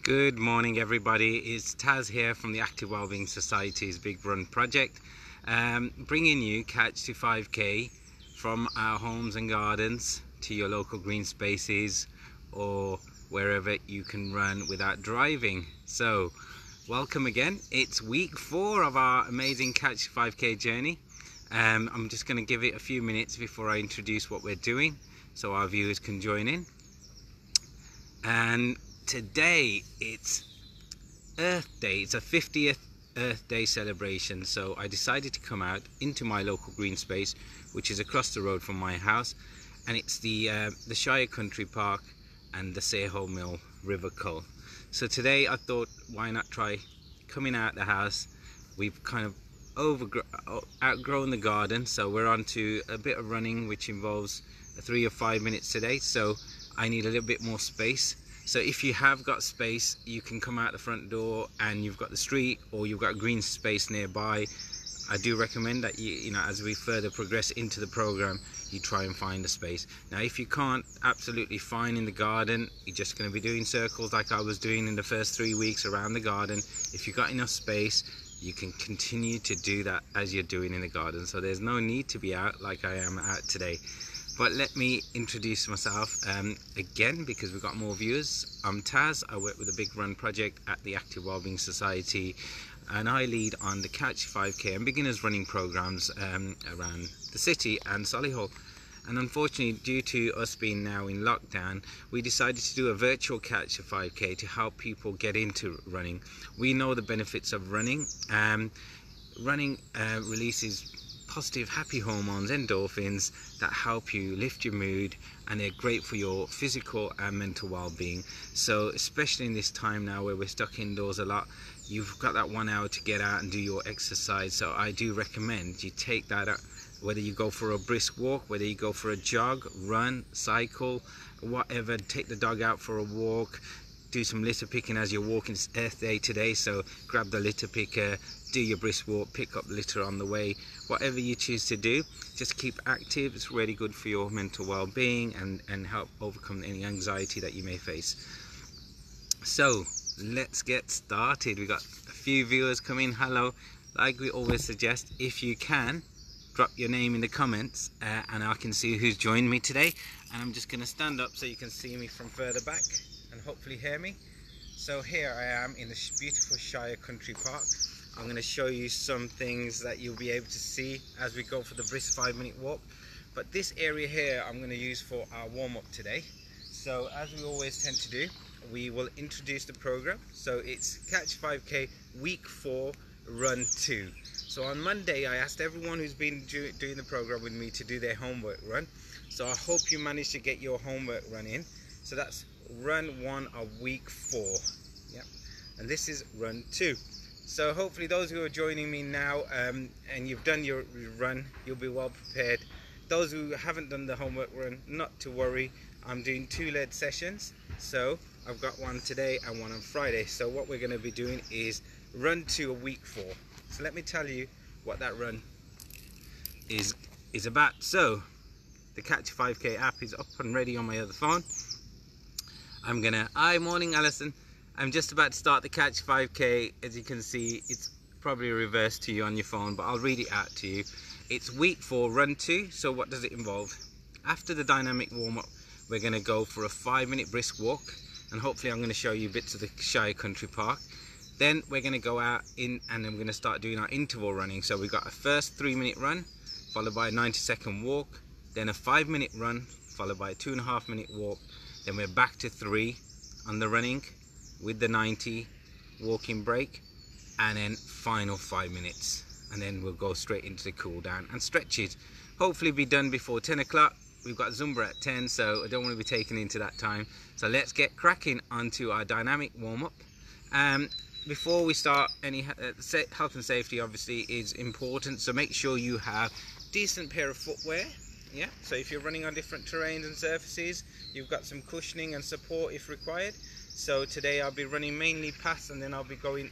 Good morning everybody, it's Taz here from the Active Wellbeing Society's Big Run project, bringing you Catch to 5k from our homes and gardens to your local green spaces or wherever you can run without driving. So welcome again. It's week 4 of our amazing Catch to 5k journey. I'm just going to give it a few minutes before I introduce what we're doing so our viewers can join in. And today it's Earth Day. It's a 50th Earth Day celebration, so I decided to come out into my local green space, which is across the road from my house, and it's the Shire Country Park and the Sayhill Mill River Cull. So today I thought, why not try coming out the house? We've kind of outgrown the garden, so we're on to a bit of running, which involves 3 or 5 minutes today, so I need a little bit more space. So if you have got space, you can come out the front door and you've got the street or you've got green space nearby. I do recommend that you know, as we further progress into the program, you try and find a space. Now if you can't, absolutely fine in the garden. You're just going to be doing circles like I was doing in the first 3 weeks around the garden. If you've got enough space, you can continue to do that as you're doing in the garden. So there's no need to be out like I am out today. But let me introduce myself again, because we've got more viewers. I'm Taz. I work with the Big Run project at the Active Wellbeing Society, and I lead on the Catch 5k and beginners running programs around the city and Solihull. And unfortunately, due to us being now in lockdown, we decided to do a virtual Catch 5k to help people get into running. We know the benefits of running. Running releases positive happy hormones, endorphins, that help you lift your mood, and they're great for your physical and mental well-being. So especially in this time now where we're stuck indoors a lot, you've got that 1 hour to get out and do your exercise. So I do recommend you take that out, whether you go for a brisk walk, whether you go for a jog, run, cycle, whatever. Take the dog out for a walk, do some litter picking as you're walking. It's Earth Day today, so grab the litter picker, do your brisk walk, pick up litter on the way. Whatever you choose to do, just keep active. It's really good for your mental well-being and help overcome any anxiety that you may face. So let's get started. We've got a few viewers coming. Hello. Like we always suggest, if you can, drop your name in the comments and I can see who's joined me today. And I'm just going to stand up so you can see me from further back and hopefully hear me. So here I am in the beautiful Shire Country Park. I'm going to show you some things that you'll be able to see as we go for the brisk 5-minute walk. But this area here I'm going to use for our warm-up today. So as we always tend to do, we will introduce the program. So it's Catch 5k week 4 run 2. So on Monday I asked everyone who's been doing the program with me to do their homework run. So I hope you managed to get your homework run in. So that's run 1 of week 4. Yep. And this is run 2. So hopefully those who are joining me now and you've done your run, you'll be well prepared. Those who haven't done the homework run, not to worry. I'm doing 2 lead sessions. So I've got one today and one on Friday. So what we're going to be doing is run 2 of week 4. So let me tell you what that run is about. So the Catch 5k app is up and ready on my other phone. Hi, morning Alison. I'm just about to start the Catch 5k. As you can see, it's probably reversed to you on your phone, but I'll read it out to you. It's week 4 run 2. So what does it involve? After the dynamic warm-up, we're going to go for a 5-minute brisk walk, and hopefully I'm going to show you bits of the Shire Country Park. Then we're going to go out in and then we're going to start doing our interval running. So we've got a first 3-minute run followed by a 90-second walk, then a 5-minute run followed by a 2.5-minute walk, then we're back to 3 on the running with the 90 walking break, and then final 5 minutes, and then we'll go straight into the cool down and stretches. Hopefully be done before 10 o'clock. We've got Zumba at 10, so I don't want to be taken into that time. So let's get cracking onto our dynamic warm-up. Before we start, any health and safety obviously is important, so make sure you have decent pair of footwear. Yeah, so if you're running on different terrains and surfaces, you've got some cushioning and support if required. So today I'll be running mainly past, and then I'll be going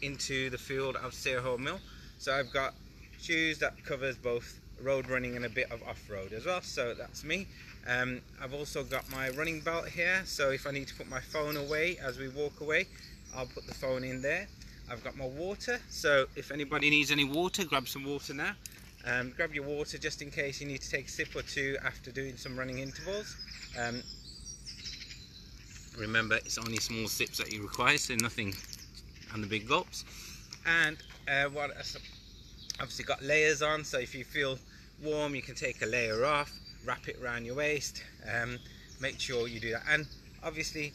into the field of Sayhill Mill. So I've got shoes that covers both road running and a bit of off-road as well. So that's me. I've also got my running belt here, so if I need to put my phone away as we walk away, I'll put the phone in there. I've got my water, so if anybody needs any water, grab some water now. Grab your water just in case you need to take a sip or two after doing some running intervals. Remember, it's only small sips that you require, so nothing on the big gulps. And obviously got layers on, so if you feel warm you can take a layer off, wrap it around your waist. Make sure you do that. And obviously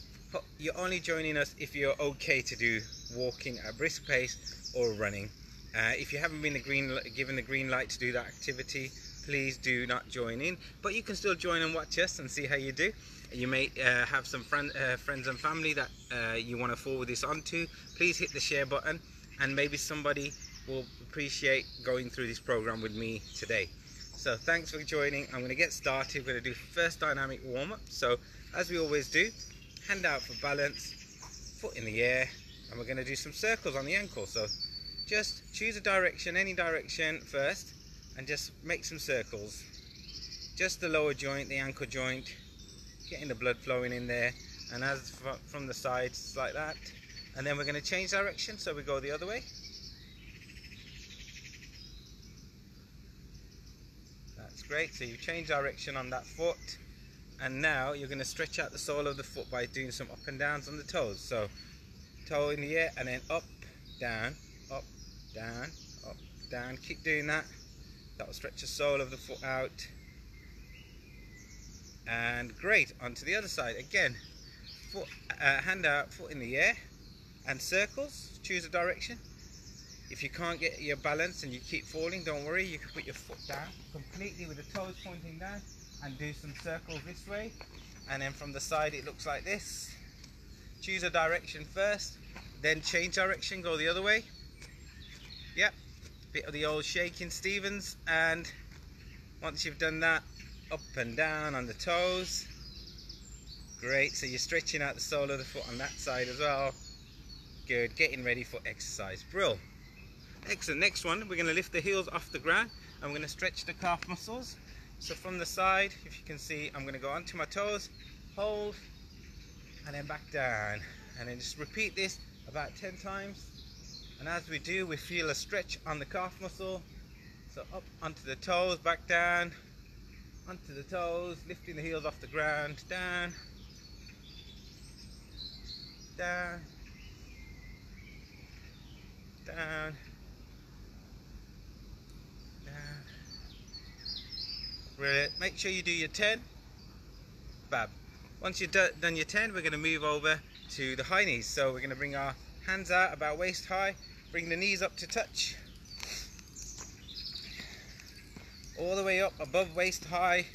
you're only joining us if you're okay to do walking at a brisk pace or running. If you haven't been given the green light to do that activity, please do not join in, but you can still join and watch us and see how you do. You may have some friends and family that you want to forward this on to. Please hit the share button, and maybe somebody will appreciate going through this program with me today. So thanks for joining. I'm going to get started. We're going to do first dynamic warm-up. So as we always do, hand out for balance, foot in the air, and we're going to do some circles on the ankle. So just choose a direction, any direction first, and just make some circles. Just the lower joint, the ankle joint, getting the blood flowing in there, and as from the sides like that. And then we're going to change direction, so we go the other way. That's great. So you change direction on that foot, and now you're going to stretch out the sole of the foot by doing some up and downs on the toes. So toe in the air, and then up, down, up, down, up, down. Keep doing that. That will stretch the sole of the foot out. And great, onto the other side again. Foot, hand out, foot in the air, and circles. Choose a direction. If you can't get your balance and you keep falling, don't worry, you can put your foot down completely with the toes pointing down and do some circles this way. And then from the side it looks like this. Choose a direction first, then change direction, go the other way. Yep, bit of the old shaking Stevens. And once you've done that, up and down on the toes. Great, so you're stretching out the sole of the foot on that side as well. Good, getting ready for exercise. Brill. Excellent. Next one, we're going to lift the heels off the ground and we're going to stretch the calf muscles. So from the side, if you can see, I'm going to go onto my toes, hold, and then back down. And then just repeat this about 10 times. And as we do, we feel a stretch on the calf muscle. So up onto the toes, back down, onto the toes, lifting the heels off the ground, down, down, down, down. Brilliant. Make sure you do your 10. Bab. Once you've done your 10, we're going to move over to the high knees. So we're going to bring our hands out about waist high, bring the knees up to touch, all the way up above waist high.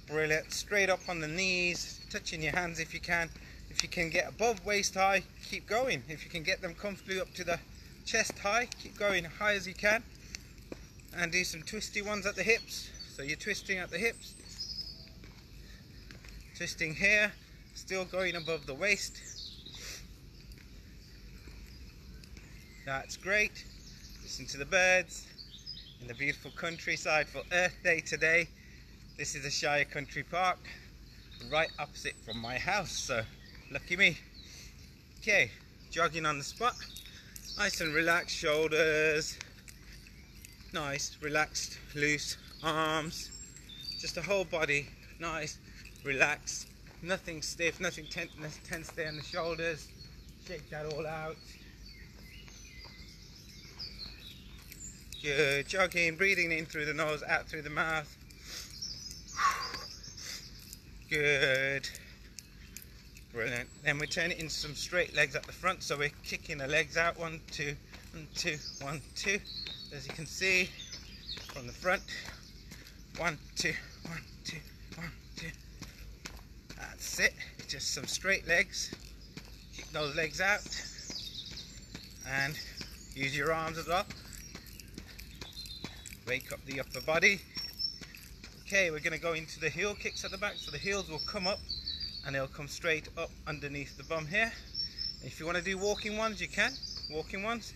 Brilliant. Straight up on the knees, touching your hands if you can. If you can get above waist high, keep going. If you can get them comfortably up to the chest high, keep going high as you can. And do some twisty ones at the hips. So you're twisting at the hips, twisting here, still going above the waist. That's great. Listen to the birds in the beautiful countryside for Earth Day today. This is a Shire Country Park right opposite from my house, so lucky me. Okay, jogging on the spot. Nice and relaxed shoulders. Nice, relaxed, loose arms. Just the whole body, nice, relaxed. Nothing stiff, nothing tense there in the shoulders. Shake that all out. Good, jogging, breathing in through the nose, out through the mouth. Good. Brilliant. Then we turn it into some straight legs at the front, so we're kicking the legs out. 1, 2, 1, 2, 1, 2. As you can see from the front. 1, 2, 1, 2, 1, 2. That's it. Just some straight legs. Kick those legs out. And use your arms as well. Wake up the upper body. Okay, we're going to go into the heel kicks at the back. So the heels will come up and they'll come straight up underneath the bum here. If you want to do walking ones, you can. Walking ones,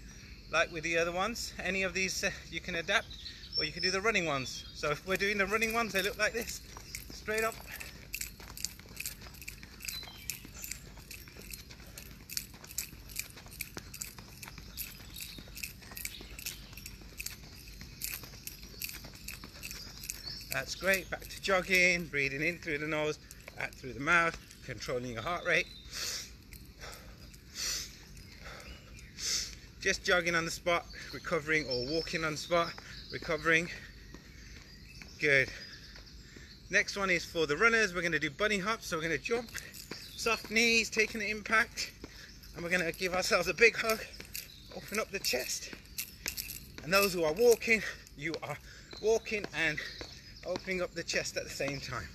like with the other ones. Any of these you can adapt. or you can do the running ones. So if we're doing the running ones, they look like this, straight up. That's great. Back to jogging, breathing in through the nose, out through the mouth, controlling your heart rate. Just jogging on the spot, recovering, or walking on the spot, recovering. Good. Next one is for the runners. We're going to do bunny hops. So we're going to jump, soft knees, taking the impact, and we're going to give ourselves a big hug, open up the chest. And those who are walking, you are walking and opening up the chest at the same time.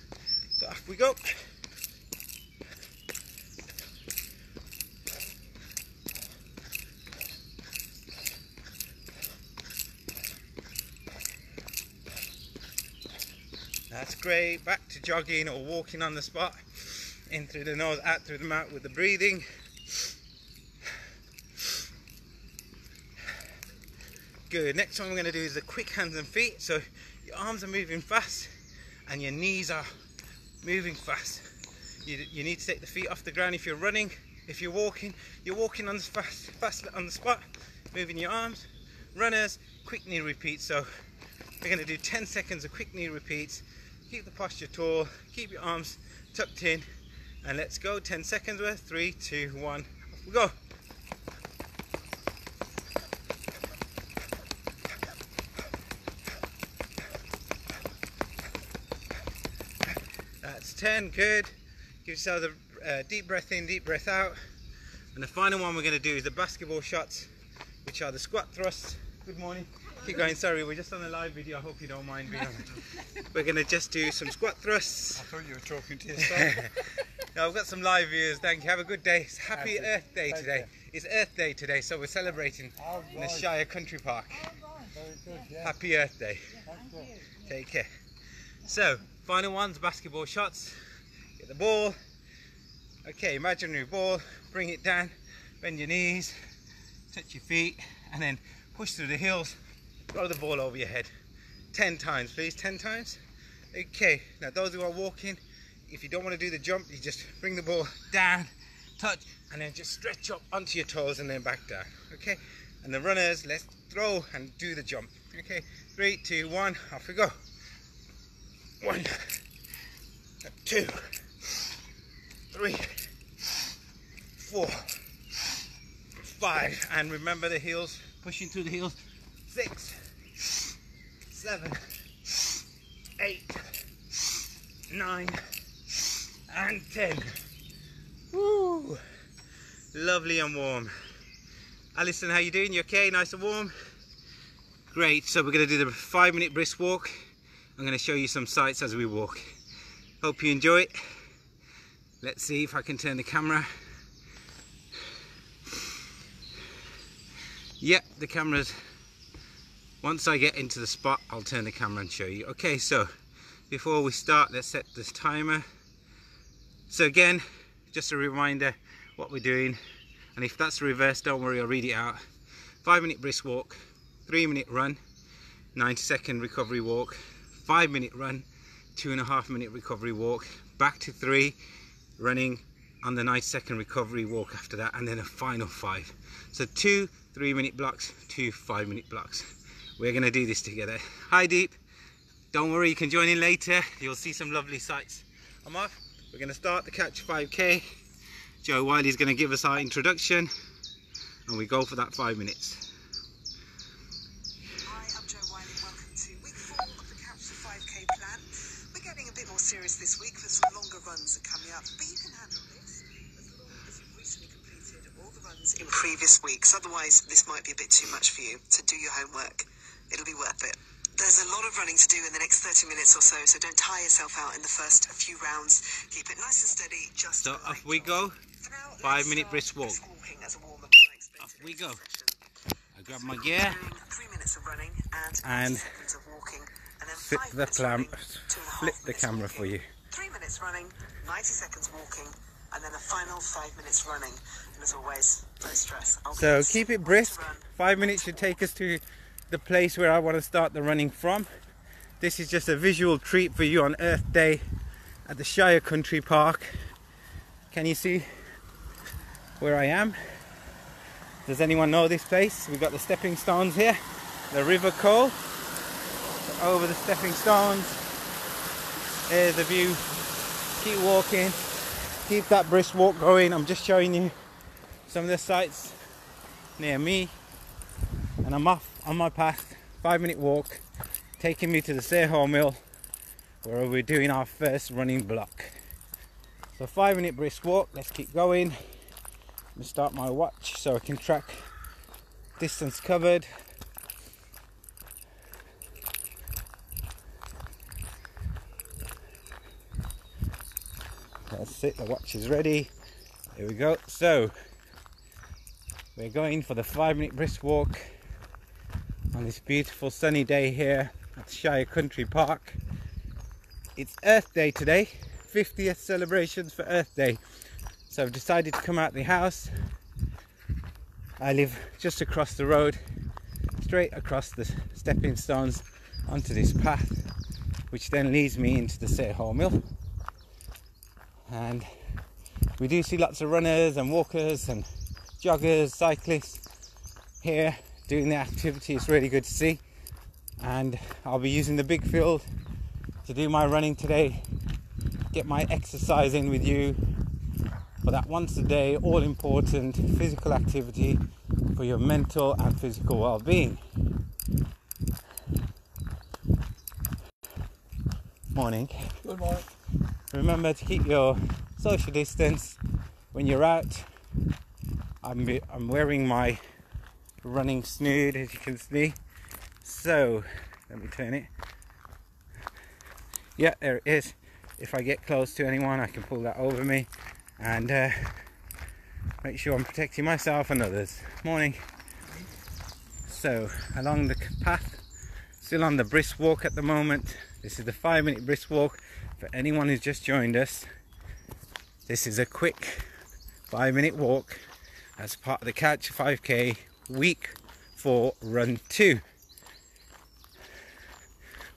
So off we go. That's great. Back to jogging or walking on the spot. In through the nose, out through the mouth with the breathing. Good. Next one we're going to do is the quick hands and feet. So your arms are moving fast and your knees are moving fast. You need to take the feet off the ground if you're running. If you're walking on the fast on the spot, moving your arms. Runners, quick knee repeats. So we're going to do 10 seconds of quick knee repeats. Keep the posture tall, keep your arms tucked in, and let's go. 10 seconds worth. 3, 2, 1, off we go. That's 10, good. Give yourself a deep breath in, deep breath out. And the final one we're going to do is the basketball shots, which are the squat thrusts. Good morning. Keep going, sorry, we're just on a live video, I hope you don't mind being on it. We're going to just do some squat thrusts. I thought you were talking to yourself. No, I've got some live viewers, thank you. Have a good day. It's Happy Earth Day today. It's Earth Day today, so we're celebrating in the Shire Country Park. Very good, yeah. Happy Earth Day. Take care. So, final ones, basketball shots. Get the ball. Okay, imaginary ball. Bring it down. Bend your knees. Touch your feet. And then push through the heels. Throw the ball over your head. 10 times, please. 10 times. Okay, now those who are walking, if you don't want to do the jump, you just bring the ball down, touch, and then just stretch up onto your toes and then back down. Okay, and the runners, let's throw and do the jump. Okay, 3, 2, 1, off we go. 1, 2, 3, 4, 5, and remember the heels, pushing through the heels. 6, 7, 8, 9, and 10. Woo! Lovely and warm. Alison, how you doing? You okay? Nice and warm? Great. So we're going to do the 5-minute brisk walk. I'm going to show you some sights as we walk. Hope you enjoy it. Let's see if I can turn the camera. Yep, the camera's... Once I get into the spot, I'll turn the camera and show you. Okay, so before we start, let's set this timer. So again, just a reminder what we're doing. And if that's reversed, don't worry, I'll read it out. 5-minute brisk walk, 3-minute run, 90-second recovery walk, 5-minute run, 2.5-minute recovery walk, back to 3, running on the 90-second recovery walk after that, and then a final 5. So 2 3-minute blocks, 2 5-minute blocks. We're going to do this together. Hi Deep, don't worry, you can join in later. You'll see some lovely sights. I'm off. We're going to start the Catch 5K. Joe Wiley's going to give us our introduction and we go for that 5 minutes. Hi, I'm Joe Wiley. Welcome to week 4 of the Catch 5K plan. We're getting a bit more serious this week for some longer runs are coming up, but you can handle this as long as you've recently completed all the runs in previous weeks. Otherwise, this might be a bit too much for you. So do your homework. It'll be worth it. There's a lot of running to do in the next 30 minutes or so don't tire yourself out in the first few rounds. Keep it nice and steady. Just so off we go. 5-minute brisk walk. As a warm-up. Off we go. I grab my gear 3 minutes of running and 90 seconds of walking, and then flip 5 the minutes clam, running, flip 2.5 the camera minutes for you. 3 minutes running, 90 seconds walking, and then a final 5 minutes running. And as always, no stress. So keep it brisk. 5 minutes should take us to the place where I want to start the running from. This is just a visual treat for you on Earth Day at the Shire Country Park. Can you see where I am? Does anyone know this place? We've got the stepping stones here, the River Cole. So over the stepping stones, there's the view. Keep walking, keep that brisk walk going. I'm just showing you some of the sights near me, and I'm off on my path, 5-minute walk, taking me to the Sayhall Mill, where we're doing our first running block. So 5-minute brisk walk, let's keep going. Let me start my watch so I can track distance covered. That's it, the watch is ready. Here we go. So we're going for the 5-minute brisk walk on this beautiful sunny day here at the Shire Country Park. It's Earth Day today, 50th celebrations for Earth Day. So I've decided to come out the house. I live just across the road, straight across the stepping stones onto this path, which then leads me into the Sayhall Mill. And we do see lots of runners and walkers and joggers, cyclists here doing the activity. It's really good to see, and I'll be using the big field to do my running today, get my exercise in with you for that once a day all important physical activity for your mental and physical well-being. Morning. Good morning. Remember to keep your social distance when you're out. I'm wearing my running snood, as you can see. So let me turn it. Yeah, there it is. If I get close to anyone, I can pull that over me and make sure I'm protecting myself and others. Morning. So along the path, still on the brisk walk at the moment. This is the 5-minute brisk walk. For anyone who's just joined us, this is a quick 5-minute walk as part of the Catch 5K week 4 run 2.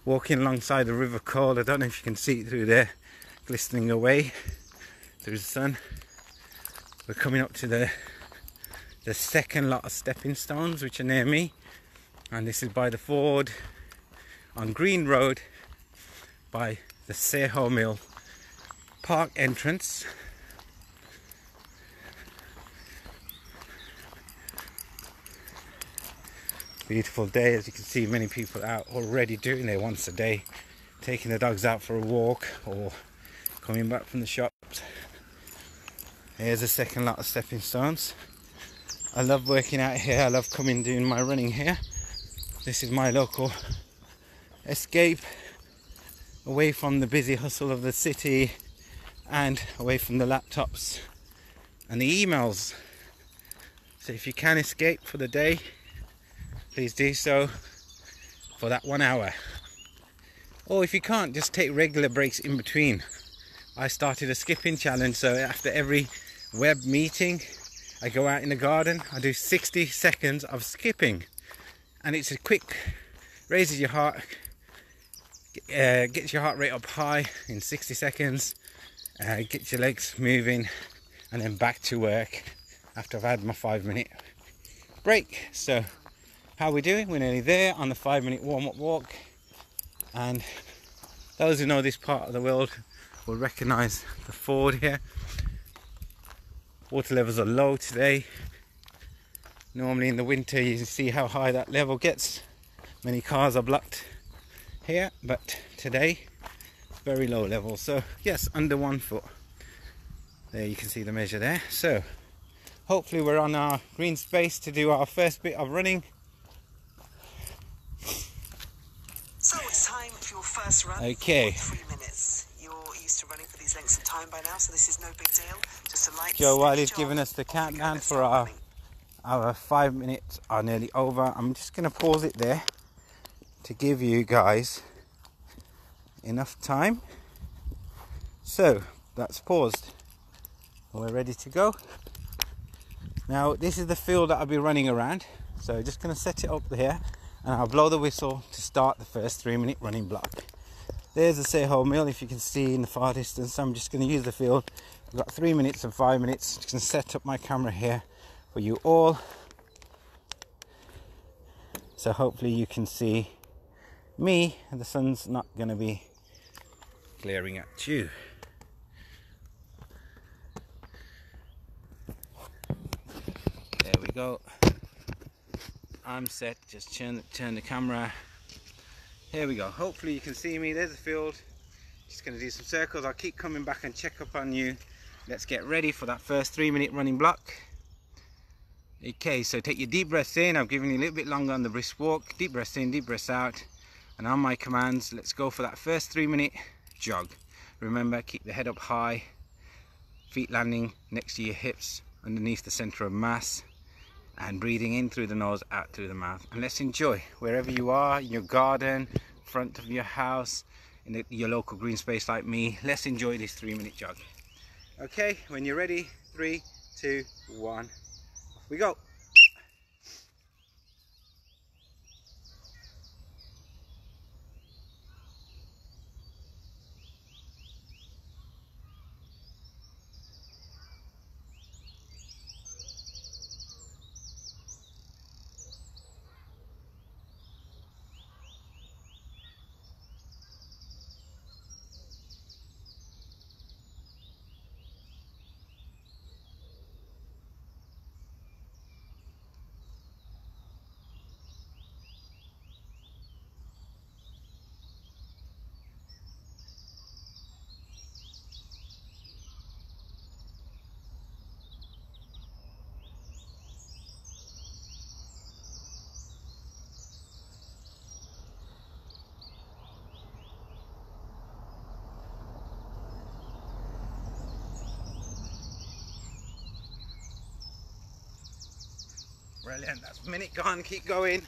Walking alongside the River Cole. I don't know if you can see it through there, glistening away through the sun. We're coming up to the second lot of stepping stones which are near me, and this is by the ford on Green Road by the Sayhall Mill park entrance. Beautiful day, as you can see, many people out already doing their once a day, taking the dogs out for a walk or coming back from the shops. Here's a second lot of stepping stones. I love working out here, I love coming doing my running here. This is my local escape away from the busy hustle of the city and away from the laptops and the emails. So if you can escape for the day, please do so for that 1 hour. Or if you can't, just take regular breaks in between. I started a skipping challenge, so after every web meeting I go out in the garden, I do 60 seconds of skipping, and it's a quick, raises your heart, gets your heart rate up high in 60 seconds, gets your legs moving, and then back to work after I've had my 5-minute break. So how are we doing? We're nearly there on the 5-minute warm-up walk, and those who know this part of the world will recognise the ford here. Water levels are low today. Normally in the winter you can see how high that level gets. Many cars are blocked here, but today very low level, so yes, under 1 foot. There you can see the measure there. So hopefully we're on our green space to do our first bit of running. So it's time for your first run. Okay. 3 minutes. You're used to running for these lengths of time by now, so this is no big deal. Just a light Joe Wiley's jog. given us the Off we go, countdown let's for start our 5 minutes are nearly over. I'm just going to pause it there to give you guys enough time. So that's paused. We're ready to go. Now this is the field that I'll be running around. So just going to set it up here. and I'll blow the whistle to start the first 3-minute running block. There's the say-ho mill, if you can see in the far distance. I'm just going to use the field. I've got 3 minutes and 5 minutes. Just going to set up my camera here for you all, so hopefully you can see me and the sun's not going to be glaring at you. There we go. I'm set. Just turn the camera. Here we go. Hopefully you can see me. There's the field. Just going to do some circles. I'll keep coming back and check up on you. Let's get ready for that first 3-minute running block. Okay, so take your deep breaths in. I've given you a little bit longer on the brisk walk. Deep breaths in, deep breaths out. And on my commands, let's go for that first 3-minute jog. Remember, keep the head up high, feet landing next to your hips, underneath the center of mass, and breathing in through the nose, out through the mouth. And let's enjoy wherever you are, in your garden, front of your house, in your local green space like me. Let's enjoy this 3-minute jog. Okay, when you're ready, 3, 2, 1, off we go. Brilliant, that's a minute gone, keep going.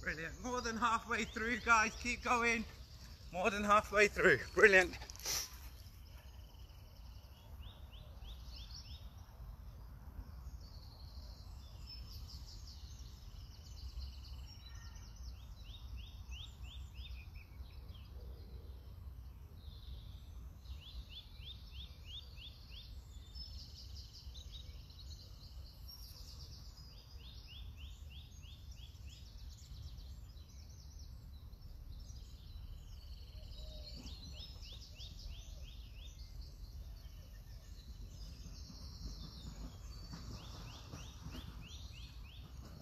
Brilliant, more than halfway through guys, keep going. More than halfway through, brilliant.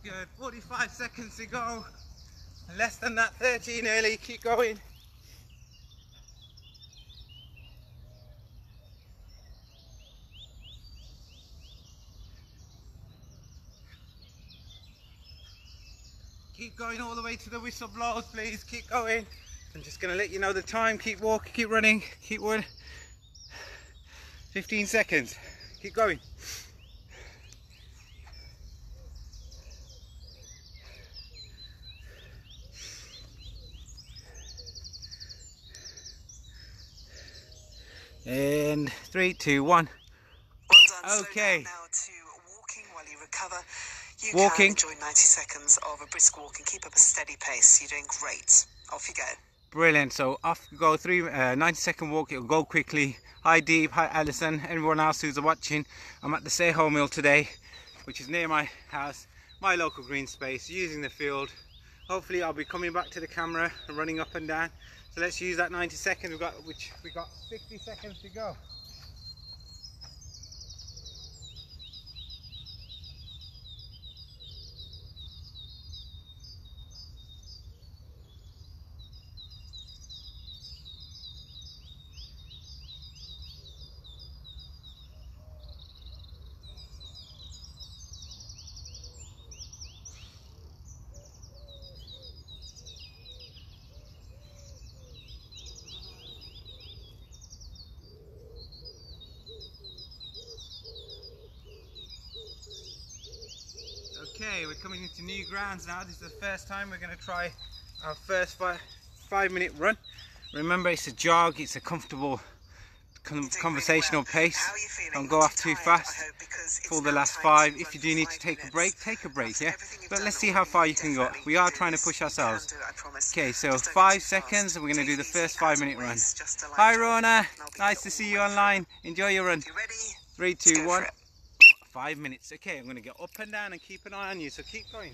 Good, 45 seconds to go. Less than that, 30 nearly, keep going. Keep going all the way to the whistle blows, please, keep going. I'm just gonna let you know the time, keep walking, keep running, keep going. 15 seconds, keep going. And 3, 2, 1. Well done. Okay. Slow down now to walking while you recover. You Walking. can enjoy 90 seconds of a brisk walk and keep up a steady pace. You're doing great. Off you go. Brilliant. So off you go. 90-second walk. It'll go quickly. Hi Deep, hi Alison, everyone else who's watching. I'm at the Say-Ho Mill today, which is near my house, my local green space, using the field. Hopefully I'll be coming back to the camera and running up and down. So let's use that 90 seconds we got 60 seconds to go. Okay, we're coming into new grounds now. This is the first time we're going to try our first 5-minute run. Remember, it's a jog, it's a comfortable conversational pace. How are you feeling? Don't go off too fast for the last 5. If you do need to take a break, yeah? But let's see how far you can go. We are trying to push ourselves. Okay, so 5 seconds and we're going to do the first 5-minute run. Hi Rona, nice to see you online. Enjoy your run. 3, 2, 1. 5 minutes. Okay, I'm going to get up and down and keep an eye on you, so keep going.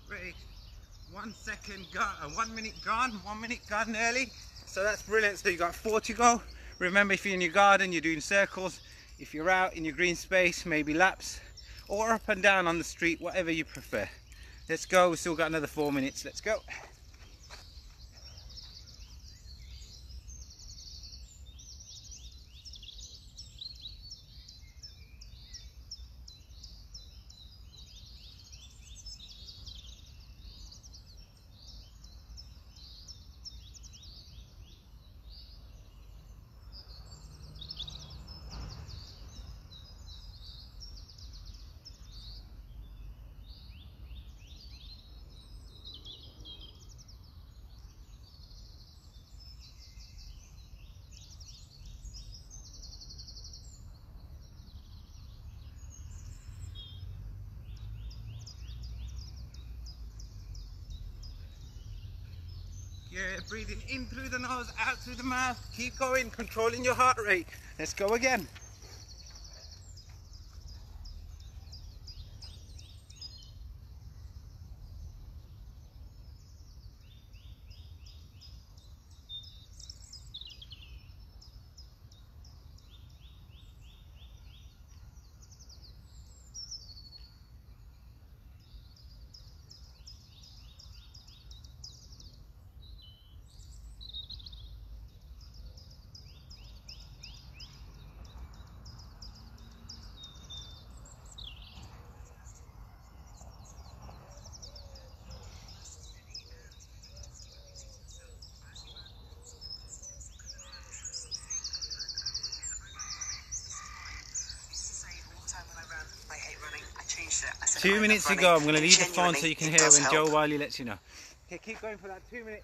Great. 1 second gone, 1 minute gone, 1 minute gone early. So that's brilliant. So you got 4 to go. Remember, if you're in your garden, you're doing circles. If you're out in your green space, maybe laps or up and down on the street, whatever you prefer. Let's go. We've still got another 4 minutes. Let's go. Yeah, breathing in through the nose, out through the mouth. Keep going, controlling your heart rate. Let's go again. I said, 2 minutes to go. I'm going to leave the phone so you can hear when Joe Wiley lets you know. Okay, keep going for that 2 minutes.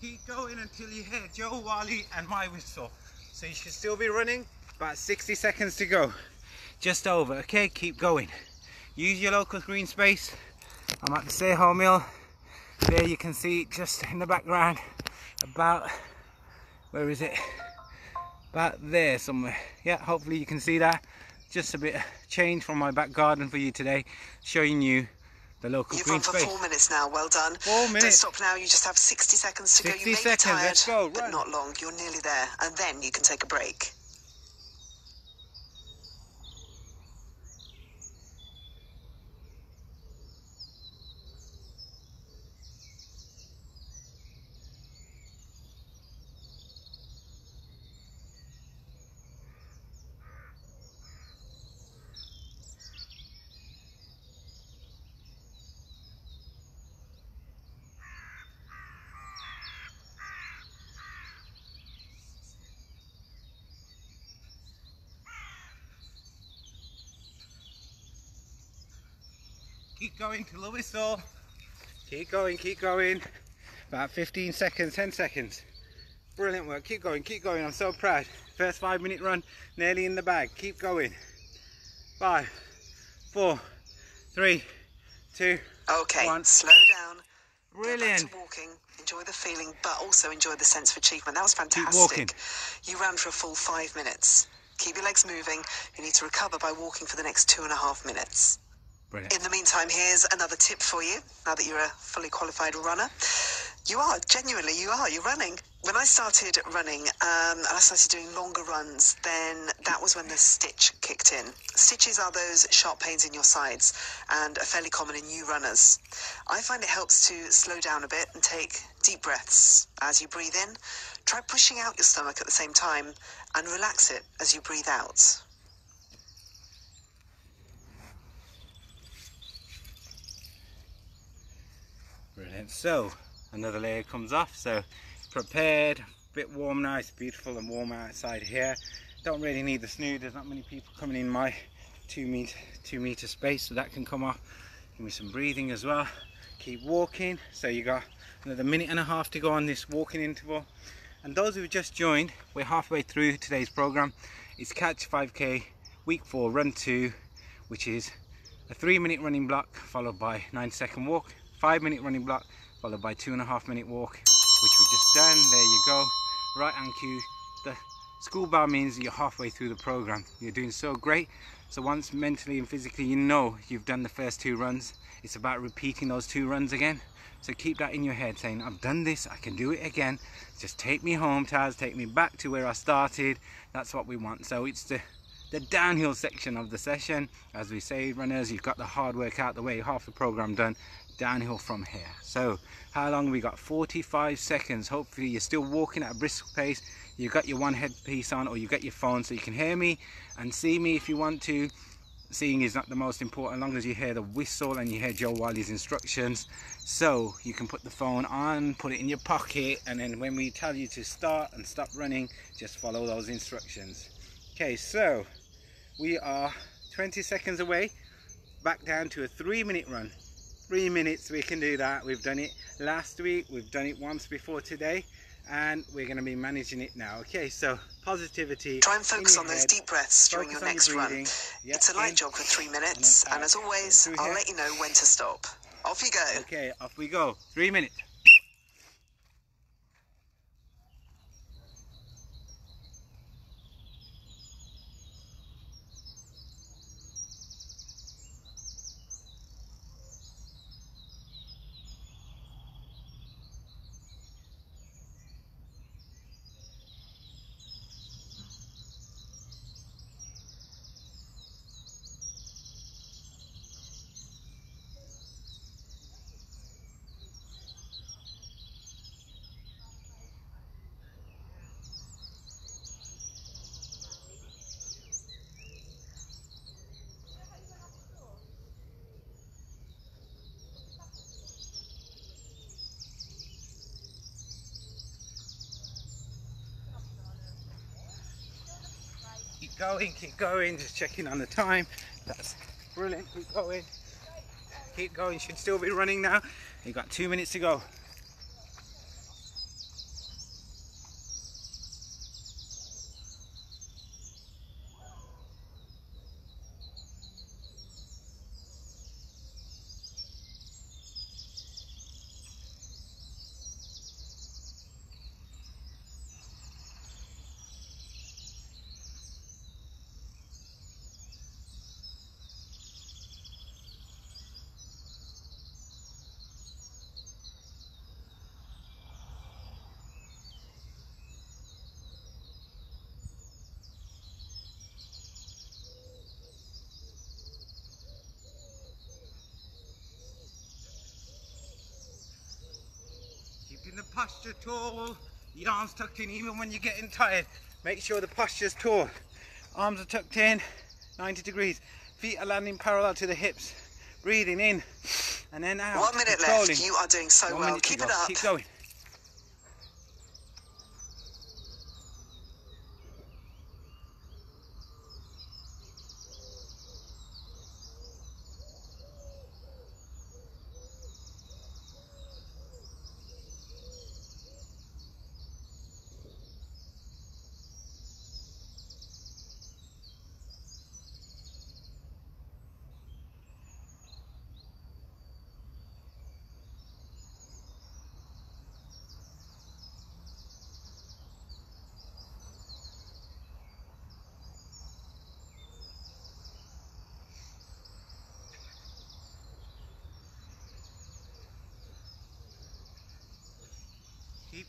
Keep going until you hear Joe Wiley and my whistle. So you should still be running, about 60 seconds to go. Just over, okay? Keep going. Use your local green space. I'm at the Stay Home Mill. There you can see it just in the background. About, where is it? About there somewhere. Yeah, hopefully you can see that. Just a bit of change from my back garden for you today, showing you the local green space. You've run for 4 minutes now, well done. 4 minutes. Don't stop now, you just have 60 seconds to go. You may 60 seconds, be tired, let's go, but run. not long. You're nearly there, and then you can take a break. Keep going till the whistle. Keep going, keep going. About 15 seconds, 10 seconds. Brilliant work, keep going, I'm so proud. First 5-minute run, nearly in the bag. Keep going. 5, 4, 3, 2, Okay, 1. slow down. Brilliant. Go back to walking. Enjoy the feeling, but also enjoy the sense of achievement. That was fantastic. Keep walking. You ran for a full 5 minutes. Keep your legs moving. You need to recover by walking for the next 2.5 minutes. Brilliant. In the meantime, here's another tip for you, now that you're a fully qualified runner. You are, genuinely, you're running. When I started running, and I started doing longer runs, then that was when the stitch kicked in. Stitches are those sharp pains in your sides and are fairly common in new runners. I find it helps to slow down a bit and take deep breaths as you breathe in. Try pushing out your stomach at the same time and relax it as you breathe out. Brilliant. So another layer comes off, so prepared, a bit warm now. It's beautiful and warm outside here. Don't really need the snoo, there's not many people coming in my 2 meter space, so that can come off. Give me some breathing as well. Keep walking. So you got another 1.5 minutes to go on this walking interval. And those who have just joined, we're halfway through today's program. It's Catch 5K week 4 run 2, which is a 3-minute running block followed by 9-second walk, 5-minute running block followed by 2.5-minute walk, which we just done. There you go. Right hand cue. The school bar means you're halfway through the program. You're doing so great. So once mentally and physically you know you've done the first 2 runs, it's about repeating those 2 runs again. So keep that in your head, saying I've done this, I can do it again. Just take me home, Taz, take me back to where I started. That's what we want. So it's the downhill section of the session. As we say, runners, you've got the hard work out the way, half the program done. Downhill from here. So how long we got? 45 seconds. Hopefully you're still walking at a brisk pace. You've got your one headpiece on, or you got your phone so you can hear me and see me if you want to. Seeing is not the most important, as long as you hear the whistle and you hear Joe Wiley's instructions. So you can put the phone on, put it in your pocket, and then when we tell you to start and stop running, just follow those instructions. Okay, so we are 20 seconds away, back down to a 3-minute run. 3 minutes, we can do that. We've done it last week, we've done it once before today, and we're going to be managing it now. Okay, so positivity. Try and focus on those deep breaths during your next run. Yep, it's a light jog for 3 minutes, and as always, I'll let you know when to stop. Off you go. Okay, off we go. 3 minutes. Keep going, just checking on the time. That's brilliant, keep going, should still be running now. You've got 2 minutes to go. Keeping the posture tall, the arms tucked in even when you're getting tired. Make sure the posture's tall. Arms are tucked in, 90 degrees. Feet are landing parallel to the hips. Breathing in and then out. 1 minute left. You are doing so well. Keep it up. Keep going.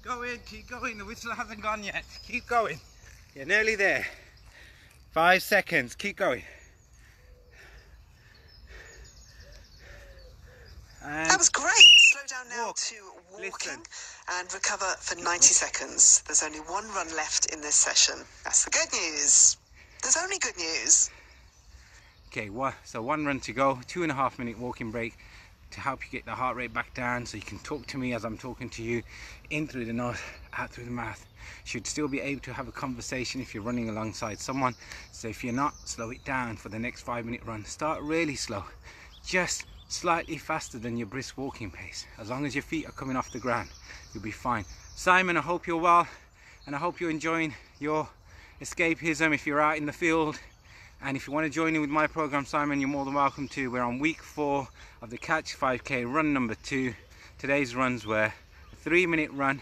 Keep going, the whistle hasn't gone yet. Keep going. You're nearly there. 5 seconds, keep going. And That was great. Slow down now to walking. Listen. And recover for 90 seconds. There's only one run left in this session. That's the good news. There's only good news. Okay, so 1 run to go, 2.5 minute walking break to help you get the heart rate back down so you can talk to me as I'm talking to you, in through the nose, out through the mouth. Should still be able to have a conversation if you're running alongside someone. So if you're not, slow it down for the next 5-minute run. Start really slow, just slightly faster than your brisk walking pace. As long as your feet are coming off the ground, you'll be fine. Simon, I hope you're well, and I hope you're enjoying your escapism if you're out in the field. And if you want to join in with my program, Simon, you're more than welcome to. We're on week 4 of the Catch 5K run number 2. Today's runs were a 3-minute run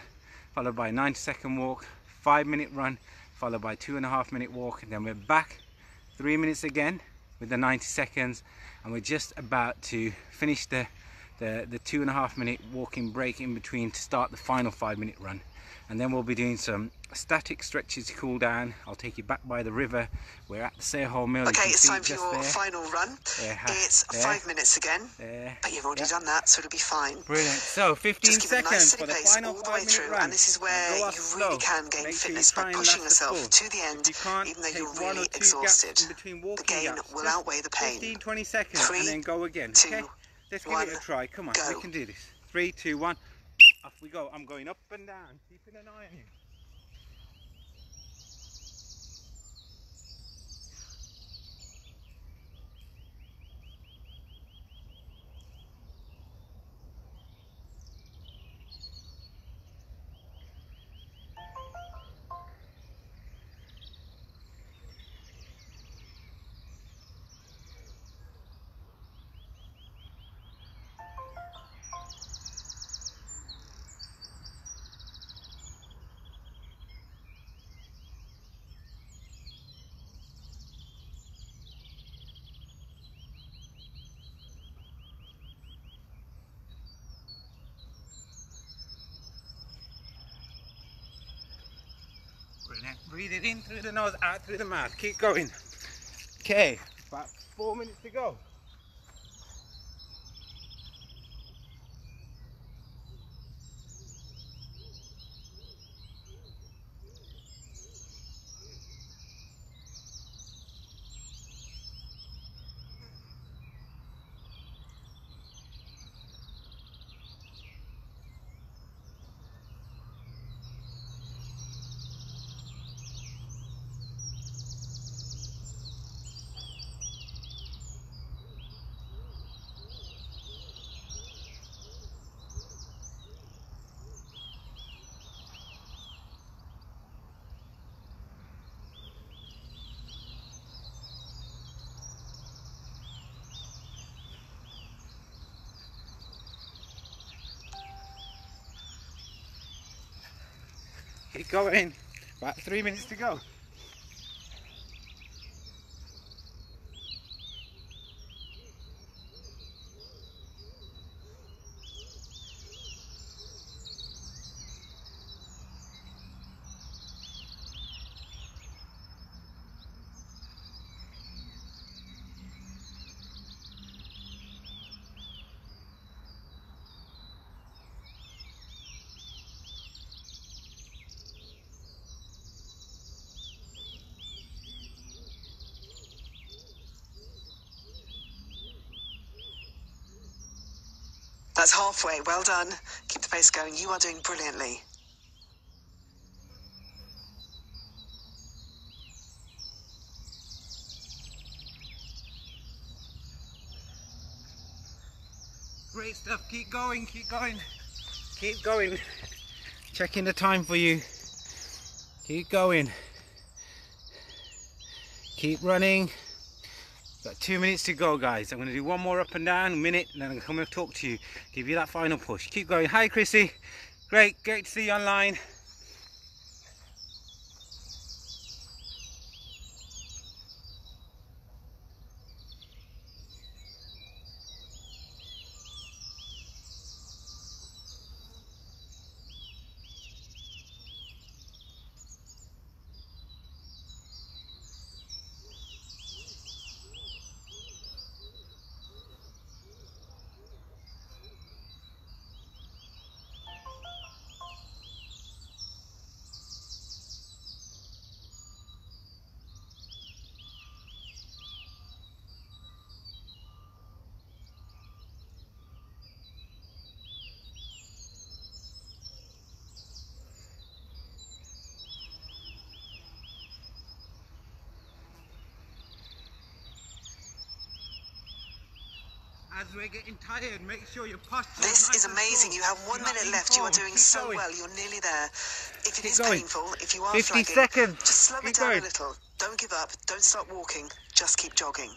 followed by a 90-second walk, 5-minute run followed by a 2.5-minute walk, and then we're back 3 minutes again with the 90 seconds, and we're just about to finish the 2.5-minute walking break in between to start the final 5-minute run. And then we'll be doing some static stretches to cool down. I'll take you back by the river. We're at the Sayhole Mill. Okay, it's time for your final run. It's 5 minutes again, but you've already done that, so it'll be fine. Brilliant. So 15 Just give it a nice seconds steady for the pace final all the way 5-minute through, run. and this is where you really can gain fitness by pushing yourself to the end, even though you're really exhausted. The gain will outweigh the pain. 15-20 seconds, 3, and then go again. 2, Okay, let's give 1, it a try. Come on, go. we can do this. 3, 2, 1. Off we go. I'm going up and down, keeping an eye on you. Brilliant. Breathe it in through the nose, out through the mouth. Keep going. Okay, about 4 minutes to go. Keep going. About 3 minutes to go. That's halfway. Well done. Keep the pace going. You are doing brilliantly. Great stuff. Keep going, keep going. Keep going. Checking the time for you. Keep going. Keep running. Got 2 minutes to go, guys. I'm going to do one more up and down, a minute, and then I'm going to come and talk to you, give you that final push. Keep going. Hi, Chrissy. Great to see you online. as we're getting tired. Make sure your posture This is amazing. You have 1 minute left. You are doing so well. You're nearly there. If it is painful, if you are 50 flagging, seconds. just slow it down a little. Don't give up. Don't stop walking. Just keep jogging.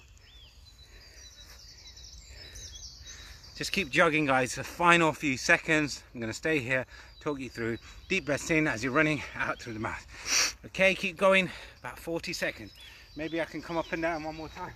Just keep jogging, guys. The final few seconds. I'm going to stay here, talk you through. Deep breaths in as you're running out through the mouth. Okay, keep going. About 40 seconds. Maybe I can come up and down one more time.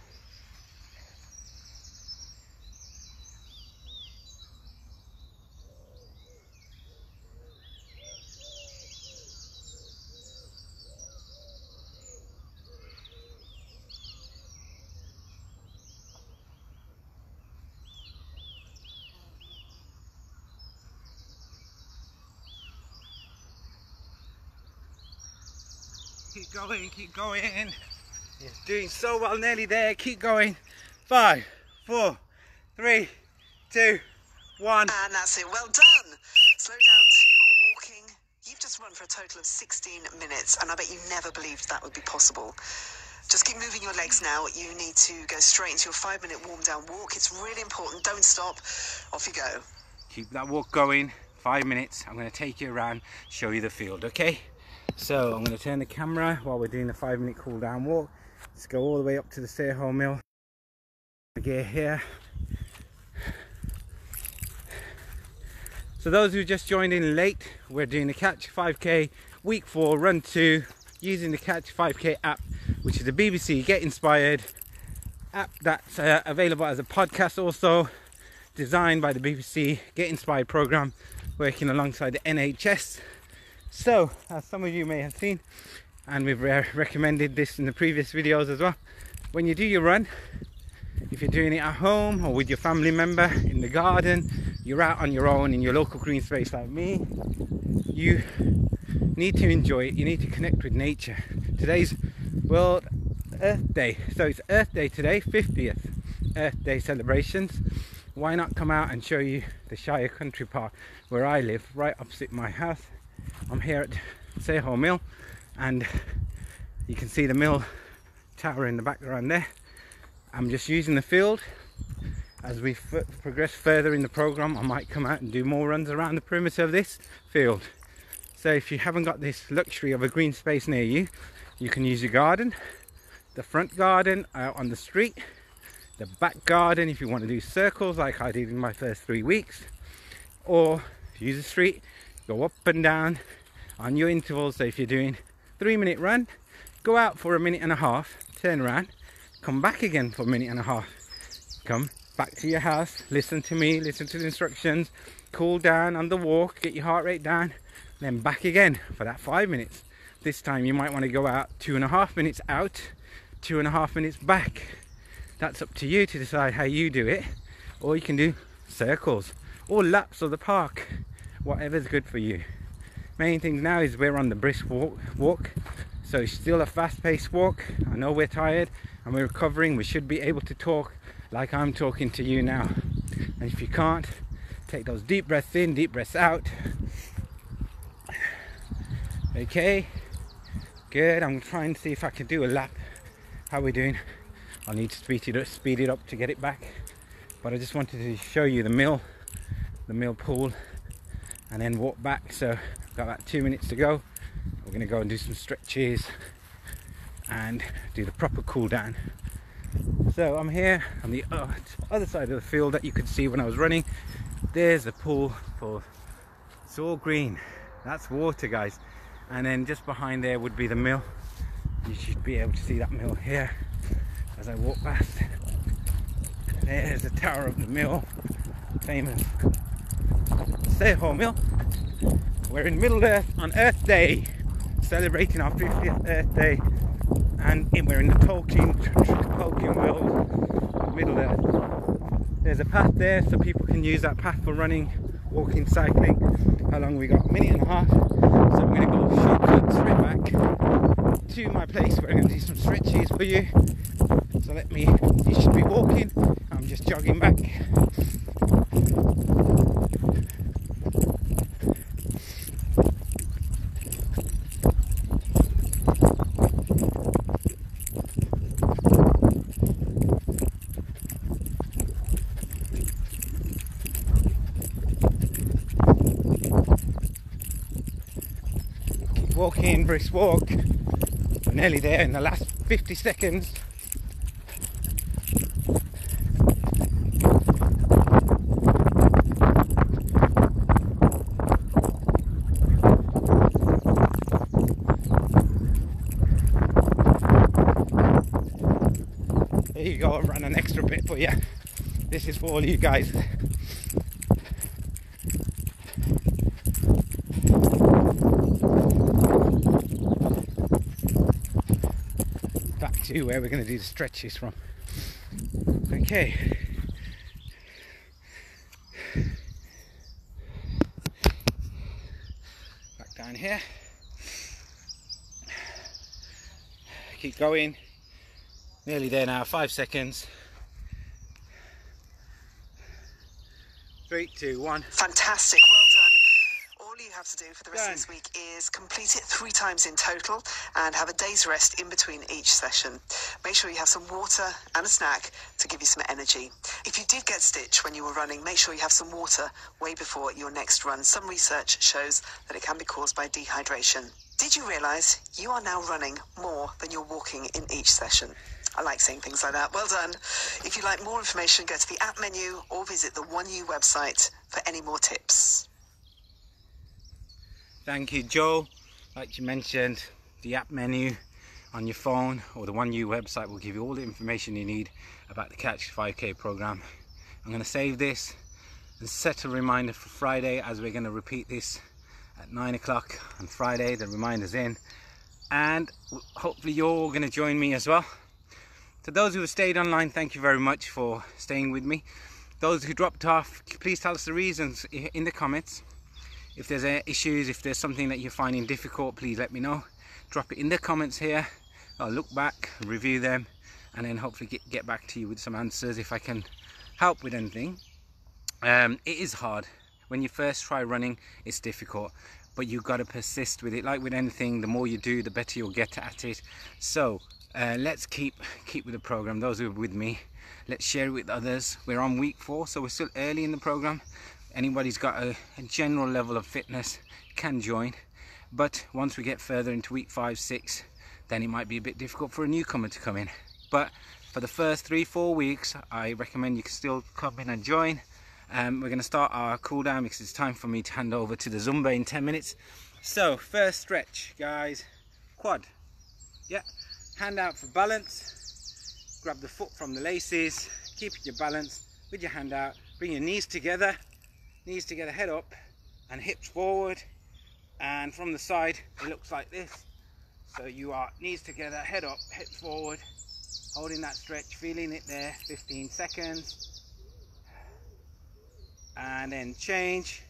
Keep going, keep going. You're doing so well, nearly there. Keep going. 5, 4, 3, 2, 1. And that's it. Well done. Slow down to walking. You've just run for a total of 16 minutes, and I bet you never believed that would be possible. Just keep moving your legs now. You need to go straight into your 5-minute warm down walk. It's really important. Don't stop. Off you go. Keep that walk going. 5 minutes. I'm going to take you around, show you the field, okay? So I'm going to turn the camera while we're doing the 5-minute cool down walk. Let's go all the way up to the Seho Mill. Gear here. So those who just joined in late, we're doing the Catch 5K week 4 run 2 using the Catch 5K app, which is the BBC Get Inspired app that's available as a podcast, also designed by the BBC Get Inspired program, working alongside the NHS. So, as some of you may have seen, and we've recommended this in the previous videos as well, when you do your run, if you're doing it at home or with your family member in the garden, you're out on your own in your local green space like me, you need to enjoy it. You need to connect with nature. Today's World Earth Day, so it's Earth Day today, 50th Earth Day celebrations. Why not come out and show you the Shire Country Park where I live, right opposite my house. I'm here at Seho Mill, and you can see the mill tower in the background there. I'm just using the field. As we progress further in the program, I might come out and do more runs around the perimeter of this field. So if you haven't got this luxury of a green space near you, you can use your garden, the front garden out on the street, the back garden if you want to do circles like I did in my first 3 weeks, or use the street, go up and down on your intervals. So if you're doing 3-minute run, go out for 1.5 minutes, turn around, come back again for 1.5 minutes, come back to your house, listen to me, listen to the instructions, cool down on the walk, get your heart rate down, then back again for that 5 minutes. This time you might want to go out 2.5 minutes out, 2.5 minutes back. That's up to you to decide how you do it, or you can do circles or laps of the park, whatever's good for you. Main thing now is we're on the brisk walk, so it's still a fast-paced walk. I know we're tired and we're recovering. We should be able to talk like I'm talking to you now, and if you can't, take those deep breaths in, deep breaths out. Okay, good. I'm trying to see if I can do a lap. How are we doing? I'll need to speed it up to get it back, but I just wanted to show you the mill pool, and then walk back. So I've got about 2 minutes to go. We're going to go and do some stretches and do the proper cool down. So I'm here on the other side of the field that you could see when I was running. There's the pool. It's all green. That's water, guys. And then just behind there would be the mill. You should be able to see that mill here as I walk past. There's the tower of the mill, famous Seho Mill. We're in Middle Earth on Earth Day, celebrating our 50th Earth Day, and we're in the Tolkien world, Middle Earth. There's a path there, so people can use that path for running, walking, cycling. How long we got? 1.5 minutes. So I'm going to go shortcut straight back to my place where I'm going to do some stretches for you. So you should be walking. I'm just jogging back. long brisk walk. We're nearly there in the last 50 seconds. There you go, I ran an extra bit, but yeah, this is for all you guys. Back to where we're going to do the stretches from. Okay. Back down here. Keep going. Nearly there now, 5 seconds. 3, 2, 1. Fantastic, well done. All you have to do for the rest of this week is complete it 3 times in total and have a day's rest in between each session. Make sure you have some water and a snack to give you some energy. If you did get stitched when you were running, make sure you have some water way before your next run. Some research shows that it can be caused by dehydration. Did you realise you are now running more than you're walking in each session? I like saying things like that. Well done. If you'd like more information, go to the app menu or visit the 1U website for any more tips. Thank you, Joe. Like you mentioned, the app menu on your phone or the 1U website will give you all the information you need about the Catch 5K program. I'm going to save this and set a reminder for Friday, as we're going to repeat this at 9 o'clock on Friday. The reminder's in, and hopefully you're all going to join me as well. To those who have stayed online, thank you very much for staying with me. Those who dropped off, please tell us the reasons in the comments. If there's issues, if there's something that you're finding difficult, please let me know. Drop it in the comments here. I'll look back, review them, and then hopefully get back to you with some answers if I can help with anything. It is hard. When you first try running, it's difficult, but you've got to persist with it. Like with anything, the more you do, the better you'll get at it. So let's keep with the program. Those who are with me, let's share it with others. We're on week 4, so we're still early in the program. Anybody's got a general level of fitness can join, but once we get further into week 5, 6, then it might be a bit difficult for a newcomer to come in. But for the first 3-4 weeks, I recommend you can still come in and join. We're going to start our cool down because it's time for me to hand over to the Zumba in 10 minutes. So first stretch, guys, quad. Yeah, hand out for balance. Grab the foot from the laces, keep your balance with your hand out. Bring your knees together, head up, and hips forward. And from the side, it looks like this. So you are knees together, head up, hips forward, holding that stretch, feeling it there, 15 seconds. And then change,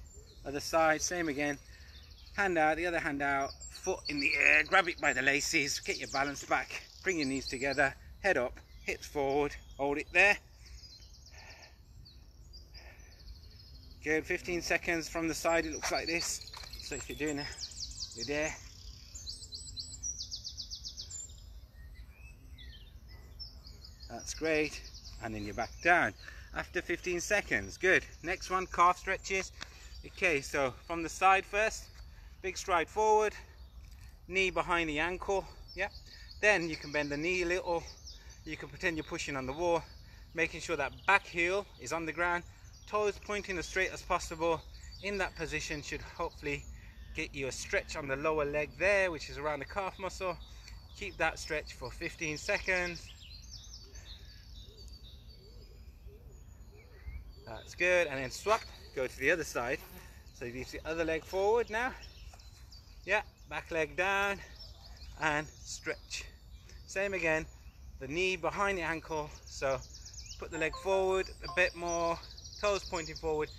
other side, same again, hand out, the other hand out, foot in the air, grab it by the laces, get your balance back, bring your knees together, head up, hips forward, hold it there. Good, 15 seconds from the side, it looks like this. So if you're doing it, you're there. That's great, and then you're back down. After 15 seconds, good. Next one, calf stretches. Okay, so from the side first, big stride forward, knee behind the ankle, yeah. Then you can bend the knee a little, you can pretend you're pushing on the wall, making sure that back heel is on the ground, toes pointing as straight as possible. In that position should hopefully get you a stretch on the lower leg there, which is around the calf muscle. Keep that stretch for 15 seconds. That's good, and then swap, go to the other side. So you leave the other leg forward now. Yeah, back leg down and stretch. Same again, the knee behind the ankle. So put the leg forward a bit more, toes pointing forward.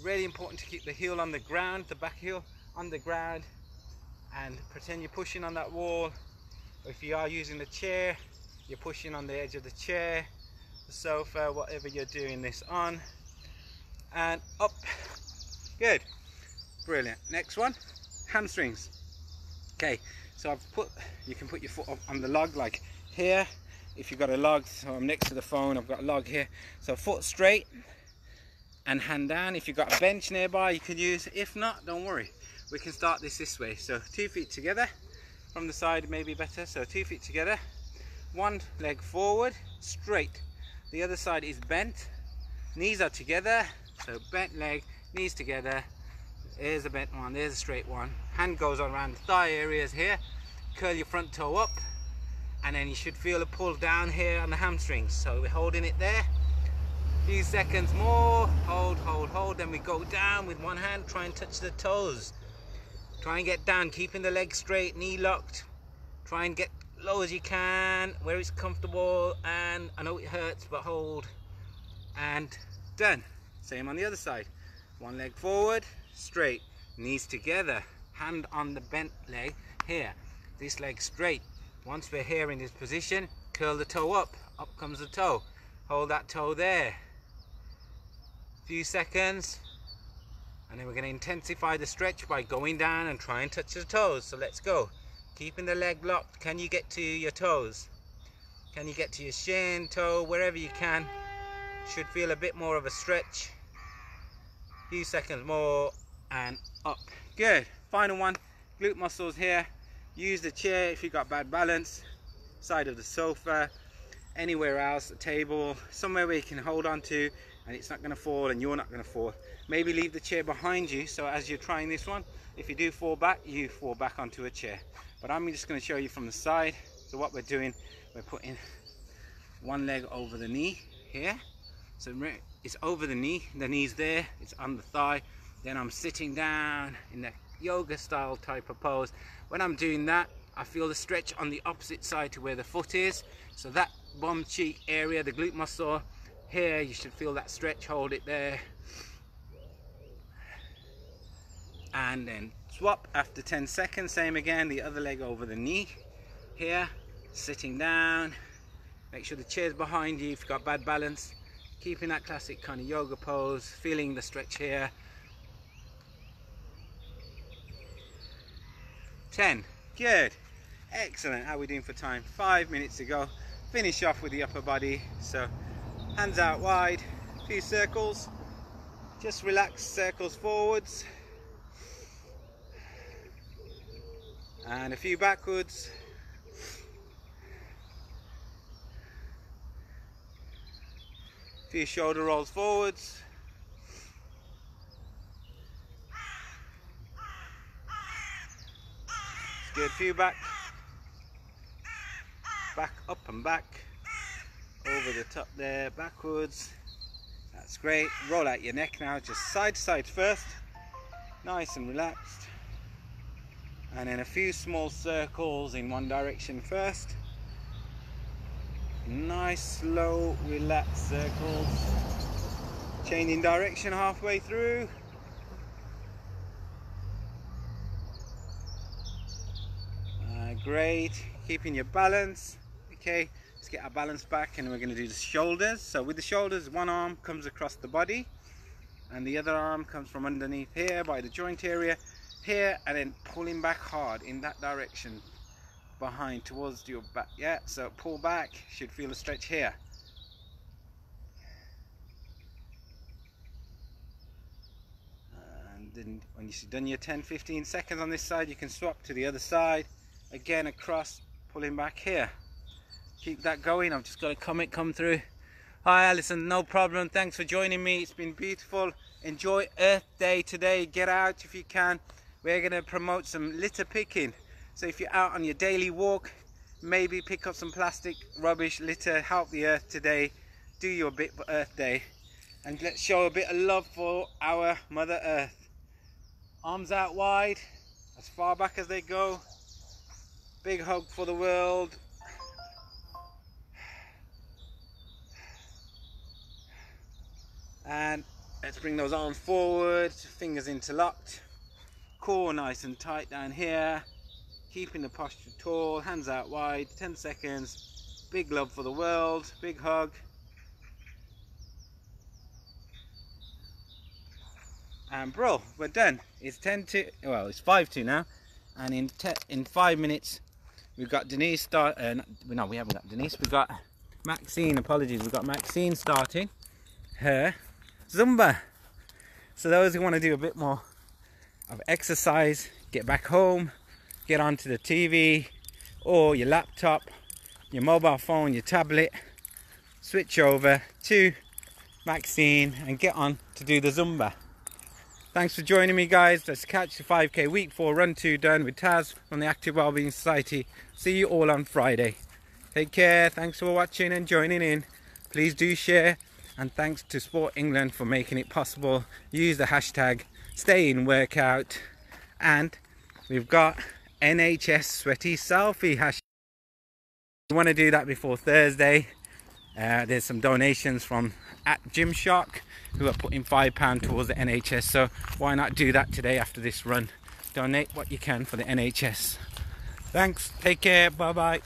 Really important to keep the heel on the ground, the back heel on the ground, and pretend you're pushing on that wall. Or if you are using the chair, you're pushing on the edge of the chair, the sofa, whatever you're doing this on. And up. Good, brilliant. Next one, hamstrings. Okay, so you can put your foot up on the log like here. If you've got a log, so I'm next to the phone, I've got a log here. So foot straight and hand down. If you've got a bench nearby, you could use. If not, don't worry, we can start this way. So 2 feet together, from the side may be better. So 2 feet together, one leg forward, straight. The other side is bent, knees are together. So bent leg, knees together. There's a bent one, there's a straight one. Hand goes on around the thigh areas here. Curl your front toe up, and then you should feel a pull down here on the hamstrings. So we're holding it there. Few seconds more, hold, hold, hold. Then we go down with one hand, try and touch the toes. Try and get down, keeping the leg straight, knee locked. Try and get low as you can, where it's comfortable, and I know it hurts, but hold, and done. Same on the other side. One leg forward, straight, knees together, hand on the bent leg here. This leg straight. Once we're here in this position, curl the toe up comes the toe. Hold that toe there. Few seconds, and then we're going to intensify the stretch by going down and try and touch the toes. So let's go. Keeping the leg locked. Can you get to your toes? Can you get to your shin, toe, wherever you can? Should feel a bit more of a stretch. Few seconds more and up. Good. Final one. Glute muscles here. Use the chair if you've got bad balance. Side of the sofa. Anywhere else, a table, somewhere where you can hold on to and it's not going to fall and you're not going to fall. Maybe leave the chair behind you, so as you're trying this one, if you do fall back, you fall back onto a chair. But I'm just going to show you from the side. So what we're doing, we're putting one leg over the knee here. So it's over the knee's there, it's on the thigh. Then I'm sitting down in the yoga style type of pose. When I'm doing that, I feel the stretch on the opposite side to where the foot is. So that bum cheek area, the glute muscle here, you should feel that stretch. Hold it there. And then swap after 10 seconds. Same again, the other leg over the knee here. Sitting down. Make sure the chair's behind you if you've got bad balance. Keeping that classic kind of yoga pose. Feeling the stretch here. 10. Good. Excellent. How are we doing for time? 5 minutes to go. Finish off with the upper body. So hands out wide, a few circles, just relax, circles forwards and a few backwards, a few shoulder rolls forwards, it's good, few back up and back, over the top there, backwards. That's great. Roll out your neck now, just side to side first, nice and relaxed, and then a few small circles in one direction first. Nice slow relaxed circles, changing direction halfway through. Great, keeping your balance. Okay, let's get our balance back, and we're going to do the shoulders. So with the shoulders, one arm comes across the body and the other arm comes from underneath here by the joint area here, and then pulling back hard in that direction behind towards your back. Yeah, so pull back, should feel a stretch here. And then when you've done your 10-15 seconds on this side, you can swap to the other side again, across, pulling back here. Keep that going. I've just got a comment come through. Hi Alison, no problem, thanks for joining me. It's been beautiful. Enjoy Earth Day today. Get out if you can. We're going to promote some litter picking. So if you're out on your daily walk, maybe pick up some plastic, rubbish, litter, help the earth today. Do your bit for Earth Day. And let's show a bit of love for our Mother Earth. Arms out wide, as far back as they go. Big hug for the world. And let's bring those arms forward, fingers interlocked. Core nice and tight down here. Keeping the posture tall, hands out wide, 10 seconds. Big love for the world, big hug. And bro, we're done. It's 10 to, well, it's 5 to now. And in 5 minutes, we've got Denise no, we haven't got Denise, we've got Maxine, apologies, we've got Maxine starting her Zumba. So those who want to do a bit more of exercise, get back home, get onto the TV or your laptop, your mobile phone, your tablet, switch over to Maxine and get on to do the Zumba. Thanks for joining me, guys. Let's catch the 5k week 4 run 2 done with Taz from the Active Wellbeing Society. See you all on Friday. Take care. Thanks for watching and joining in. Please do share, and thanks to Sport England for making it possible. Use the hashtag #StayInWorkout, and we've got NHS Sweaty Selfie hashtag. If you want to do that before Thursday, there's some donations from @Gymshark who are putting £5 towards the NHS, so why not do that today after this run? Donate what you can for the NHS. Thanks, take care, bye bye.